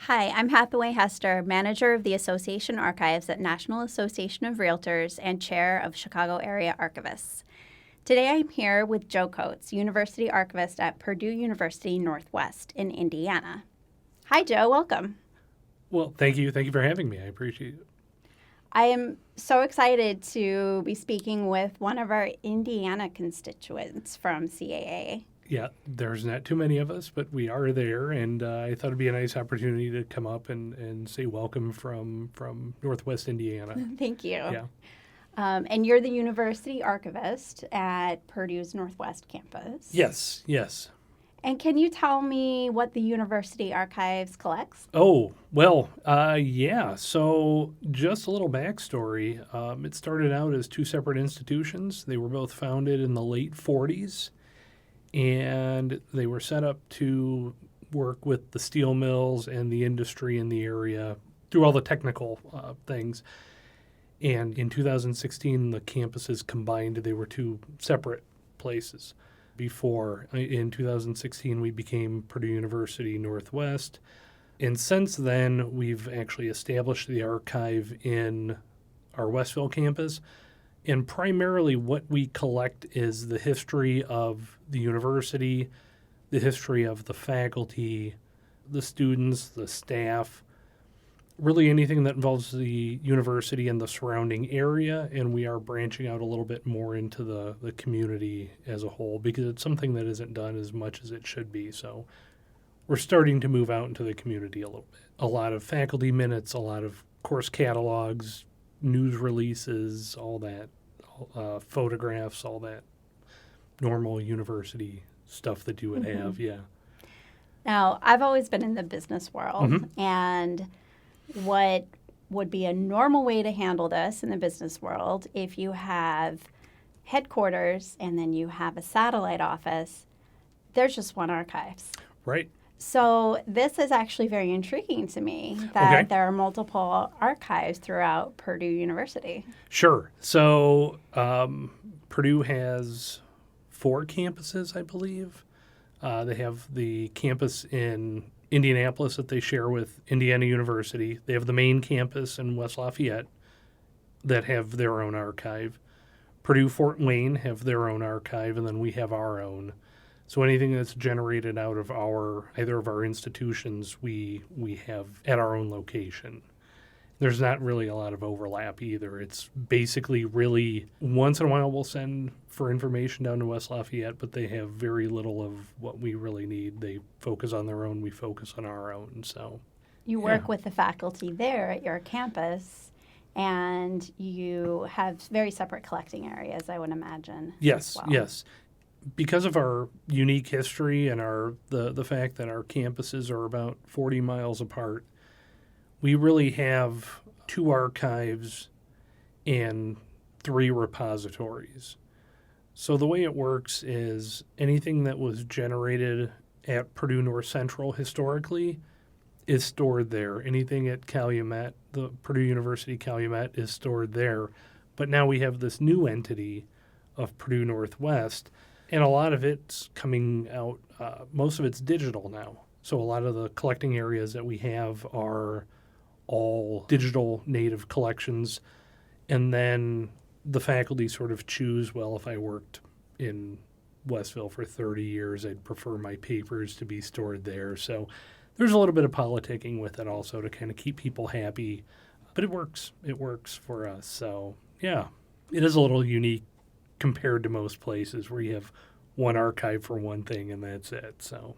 Hi, I'm Hathaway Hester, manager of the Association Archives at National Association of Realtors and chair of Chicago Area Archivists. Today I'm here with Joe Coates, University Archivist at Purdue University Northwest in Indiana. Hi, Joe. Welcome. Well, thank you. Thank you for having me. I appreciate it. I am so excited to be speaking with one of our Indiana constituents from CAA. Yeah, there's not too many of us, but we are there, and I thought it'd be a nice opportunity to come up and say welcome from Northwest Indiana. Thank you. Yeah. And you're the University Archivist at Purdue's Northwest campus. Yes. And can you tell me what the University Archives collects? Oh, well, yeah. So just a little backstory. It started out as two separate institutions. They were both founded in the late 40s. And they were set up to work with the steel mills and the industry in the area through all the technical things. And in 2016, the campuses combined. They were two separate places. Before, in 2016, we became Purdue University Northwest. And since then, we've actually established the archive in our Westville campus. And primarily what we collect is the history of the university, the history of the faculty, the students, the staff, really anything that involves the university and the surrounding area. And we are branching out a little bit more into the community as a whole because it's something that isn't done as much as it should be. So we're starting to move out into the community a little bit. A lot of faculty minutes, a lot of course catalogs, news releases, all that, photographs, all that normal university stuff that you would have, yeah. Now, I've always been in the business world, and what would be a normal way to handle this in the business world, if you have headquarters and then you have a satellite office, there's just one archives. Right. So this is actually very intriguing to me that there are multiple archives throughout Purdue University. Sure. So Purdue has 4 campuses, I believe. They have the campus in Indianapolis that they share with Indiana University. They have the main campus in West Lafayette that have their own archive. Purdue Fort Wayne have their own archive, and then we have our own. So anything that's generated out of either of our institutions, we have at our own location. There's not really a lot of overlap either. It's basically really once in a while we'll send for information down to West Lafayette, but they have very little of what we really need. They focus on their own, we focus on our own. So you work with the faculty there at your campus, and you have very separate collecting areas, I would imagine. Yes, as well. Yes. Because of our unique history and the fact that our campuses are about 40 miles apart, we really have 2 archives and 3 repositories. So the way it works is anything that was generated at Purdue North Central historically is stored there. Anything at Calumet, the Purdue University Calumet, is stored there. But now we have this new entity of Purdue Northwest. And a lot of it's coming out, most of it's digital now. So a lot of the collecting areas that we have are all digital native collections. And then the faculty sort of choose, well, if I worked in Westville for 30 years, I'd prefer my papers to be stored there. So there's a little bit of politicking with it also to kind of keep people happy. But it works. It works for us. So, yeah, it is a little unique compared to most places where you have one archive for one thing and that's it. So,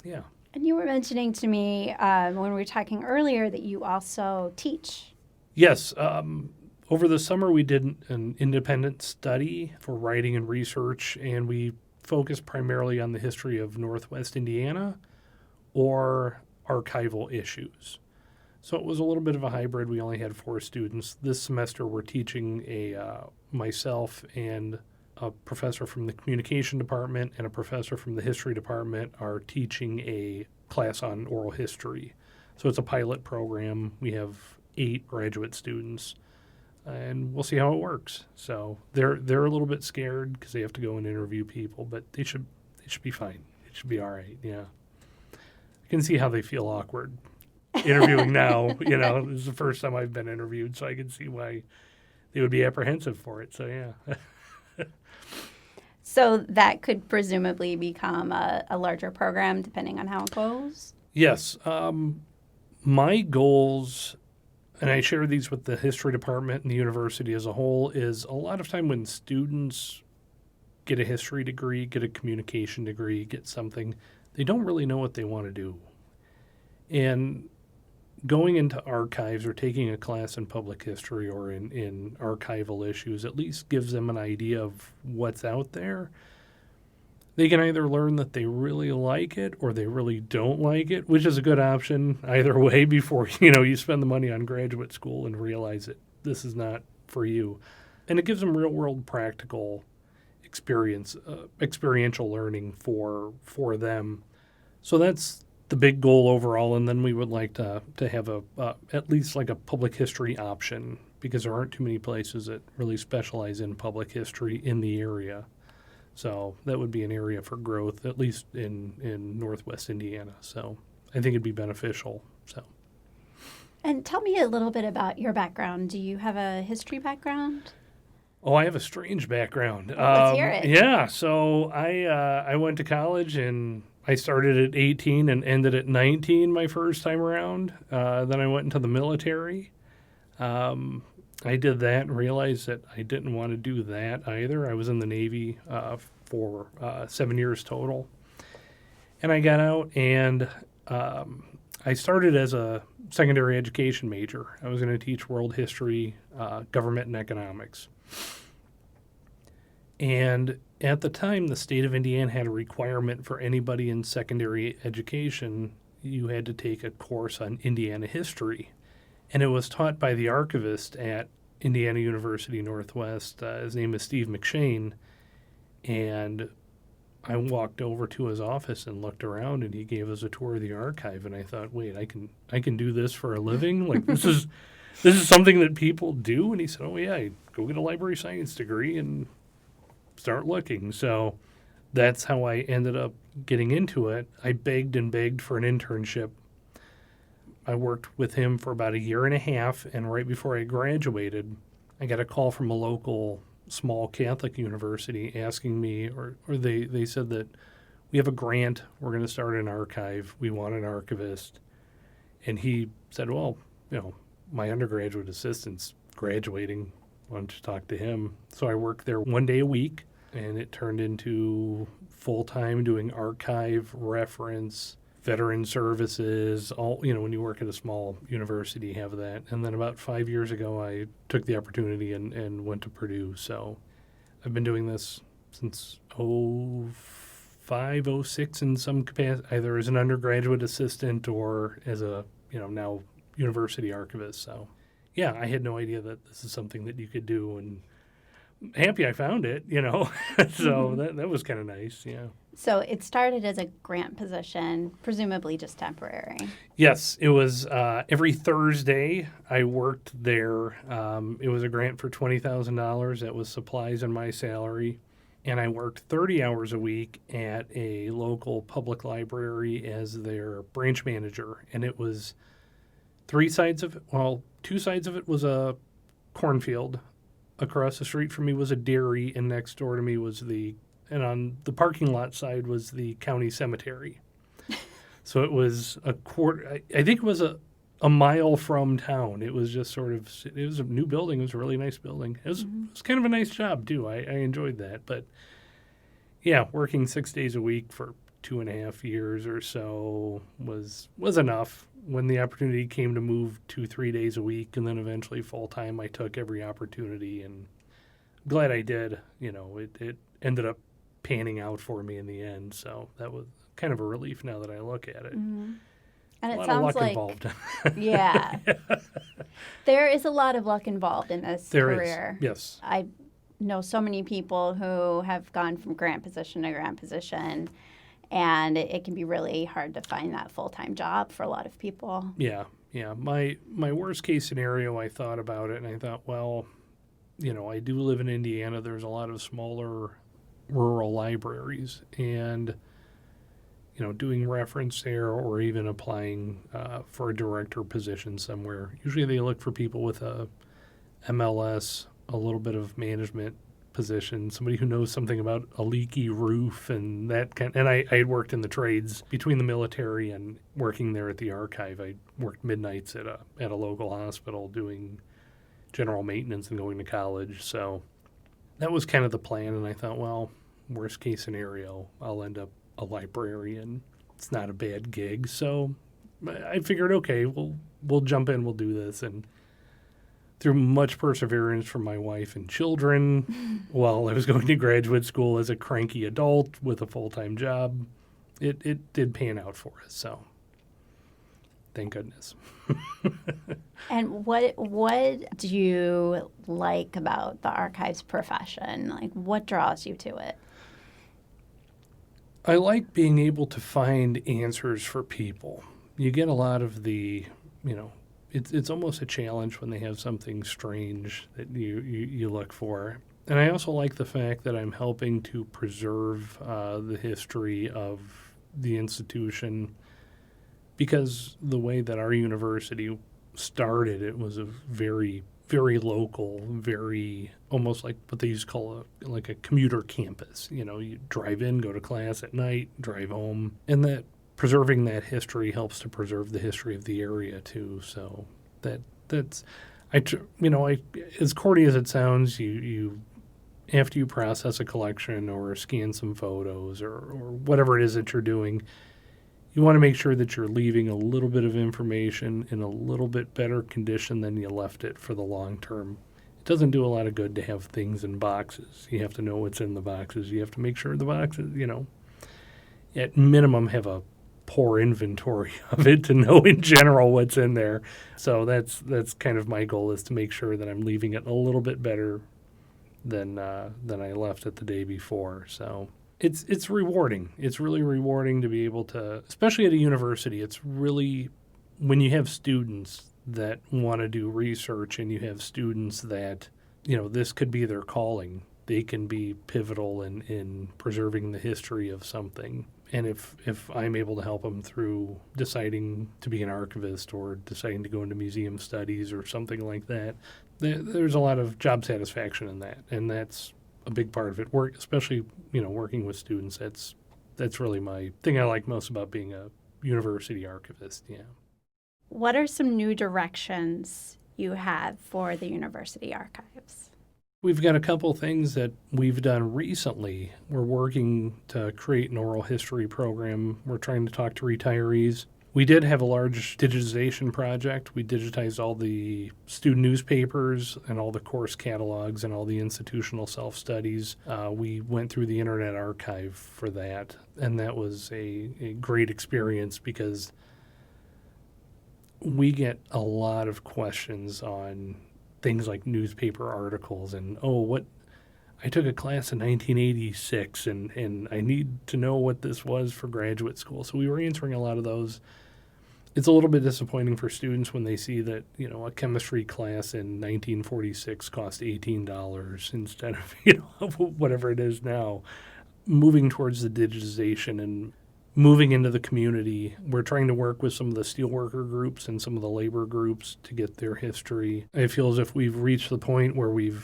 yeah. And you were mentioning to me when we were talking earlier that you also teach. Yes. Over the summer, we did an independent study for writing and research, and we focused primarily on the history of Northwest Indiana or archival issues. So it was a little bit of a hybrid. We only had 4 students. This semester, we're teaching myself and a professor from the communication department and a professor from the history department are teaching a class on oral history. So it's a pilot program. We have 8 graduate students, and we'll see how it works. So they're a little bit scared because they have to go and interview people, but they should be fine. It should be all right. Yeah, I can see how they feel awkward. interviewing now. This is the first time I've been interviewed, so I can see why they would be apprehensive for it. So, yeah. So that could presumably become a larger program depending on how it goes? Yes. My goals, and I share these with the history department and the university as a whole, is a lot of time when students get a history degree, get a communication degree, get something, they don't really know what they want to do. And going into archives or taking a class in public history or in archival issues at least gives them an idea of what's out there. They can either learn that they really like it or they really don't like it, which is a good option either way before, you spend the money on graduate school and realize that this is not for you. And it gives them real-world practical experiential learning for them. So that's the big goal overall, and then we would like to have at least like a public history option because there aren't too many places that really specialize in public history in the area. So that would be an area for growth, at least in Northwest Indiana. So I think it'd be beneficial. So. And tell me a little bit about your background. Do you have a history background? Oh, I have a strange background. Let's hear it. Yeah, so I went to college and I started at 18 and ended at 19 my first time around. Then I went into the military. I did that and realized that I didn't want to do that either. I was in the Navy for 7 years total. And I got out and I started as a secondary education major. I was going to teach world history, government, and economics. And at the time, the state of Indiana had a requirement for anybody in secondary education. You had to take a course on Indiana history. And it was taught by the archivist at Indiana University Northwest. His name is Steve McShane. And I walked over to his office and looked around, and he gave us a tour of the archive. And I thought, wait, I can do this for a living? Like, this is something that people do? And he said, oh, yeah, go get a library science degree and start looking. So that's how I ended up getting into it. I begged and begged for an internship. I worked with him for about a year and a half, and right before I graduated, I got a call from a local small Catholic university asking me, or they said that we have a grant, we're going to start an archive, we want an archivist. And he said, well, my undergraduate assistant's graduating, why don't you talk to him? So I worked there 1 day a week, and it turned into full-time doing archive, reference, veteran services, all, when you work at a small university, you have that. And then about 5 years ago, I took the opportunity and went to Purdue. So I've been doing this since 05, 06 in some capacity, either as an undergraduate assistant or as a, now university archivist. So yeah, I had no idea that this is something that you could do, and happy I found it, So that was kind of nice, yeah. So it started as a grant position, presumably just temporary. Yes, it was every Thursday I worked there. It was a grant for $20,000. That was supplies and my salary. And I worked 30 hours a week at a local public library as their branch manager. And it was two sides of it was a cornfield. Across the street from me was a dairy, and next door to me was and on the parking lot side was the county cemetery. So it was I think it was a mile from town. It was just it was a new building. It was a really nice building. It was kind of a nice job, too. I enjoyed that. But, yeah, working 6 days a week for 2.5 years or so was enough. When the opportunity came to move 2-3 days a week and then eventually full-time, I took every opportunity, and I'm glad I did. It ended up panning out for me in the end, so that was kind of a relief now that I look at it. Mm-hmm. And it sounds lot of luck like involved. Yeah. There is a lot of luck involved in this career. There is, yes. I know so many people who have gone from grant position to grant position, and it can be really hard to find that full-time job for a lot of people. Yeah. My worst case scenario, I thought about it, and I thought, well, I do live in Indiana. There's a lot of smaller rural libraries, and doing reference there or even applying for a director position somewhere. Usually they look for people with a MLS, a little bit of management position, somebody who knows something about a leaky roof and that kind. And I had worked in the trades between the military and working there at the archive. I worked midnights at a local hospital doing general maintenance and going to college. So that was kind of the plan. And I thought, well, worst case scenario, I'll end up a librarian. It's not a bad gig. So I figured, okay, we'll jump in, we'll do this. And through much perseverance from my wife and children while I was going to graduate school as a cranky adult with a full-time job, it did pan out for us. So thank goodness. And what do you like about the archives profession? Like, what draws you to it? I like being able to find answers for people. You get a lot of the, it's almost a challenge when they have something strange that you look for. And I also like the fact that I'm helping to preserve the history of the institution, because the way that our university started, it was a very, very local, very almost like what they used to call a commuter campus. You drive in, go to class at night, drive home, and that preserving that history helps to preserve the history of the area too. So that's as corny as it sounds, you after you process a collection or scan some photos or whatever it is that you're doing, you want to make sure that you're leaving a little bit of information in a little bit better condition than you left it for the long term. It doesn't do a lot of good to have things in boxes. You have to know what's in the boxes. You have to make sure the boxes, at minimum have a poor inventory of it to know in general what's in there. So that's kind of my goal, is to make sure that I'm leaving it a little bit better than I left it the day before. So it's rewarding. It's really rewarding to be able to, especially at a university, it's really when you have students that want to do research and you have students that, this could be their calling. They can be pivotal in preserving the history of something. And if I'm able to help them through deciding to be an archivist or deciding to go into museum studies or something like that, there's a lot of job satisfaction in that. And that's a big part of it. Especially, working with students, that's really my thing I like most about being a university archivist, yeah. What are some new directions you have for the university archives? We've got a couple things that we've done recently. We're working to create an oral history program. We're trying to talk to retirees. We did have a large digitization project. We digitized all the student newspapers and all the course catalogs and all the institutional self-studies. We went through the Internet Archive for that, and that was a great experience because we get a lot of questions on things like newspaper articles and, I took a class in 1986 and I need to know what this was for graduate school. So we were answering a lot of those. It's a little bit disappointing for students when they see that, a chemistry class in 1946 cost $18 instead of, whatever it is now. Moving towards the digitization and moving into the community, we're trying to work with some of the steelworker groups and some of the labor groups to get their history. I feel as if we've reached the point where we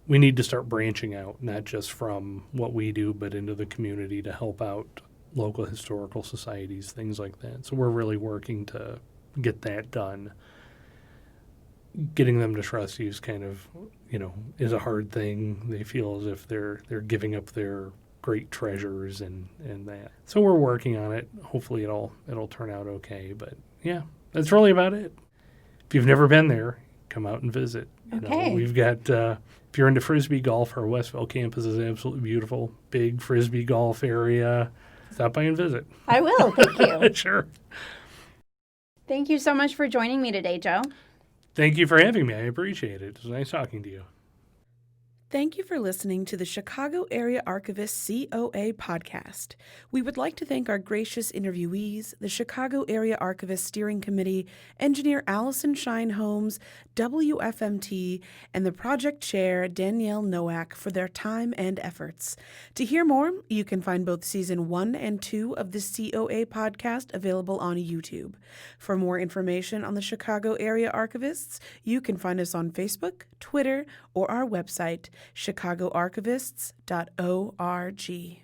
need to start branching out, not just from what we do, but into the community to help out local historical societies, things like that. So we're really working to get that done. Getting them to trust you is kind of, is a hard thing. They feel as if they're giving up their great treasures and that. So we're working on it. Hopefully it'll turn out okay. But yeah, that's really about it. If you've never been there, come out and visit. Okay. We've got, if you're into Frisbee golf, our Westville campus is absolutely beautiful. Big Frisbee golf area. Stop by and visit. I will. Thank you. Sure. Thank you so much for joining me today, Joe. Thank you for having me. I appreciate it. It was nice talking to you. Thank you for listening to the Chicago Area Archivists COA podcast. We would like to thank our gracious interviewees, the Chicago Area Archivist Steering Committee, engineer Allison Shine-Holmes, WFMT, and the project chair Danielle Nowak for their time and efforts. To hear more, you can find both Season 1 and 2 of the COA podcast available on YouTube. For more information on the Chicago Area Archivists, you can find us on Facebook, Twitter, or our website, chicagoarchivists.org.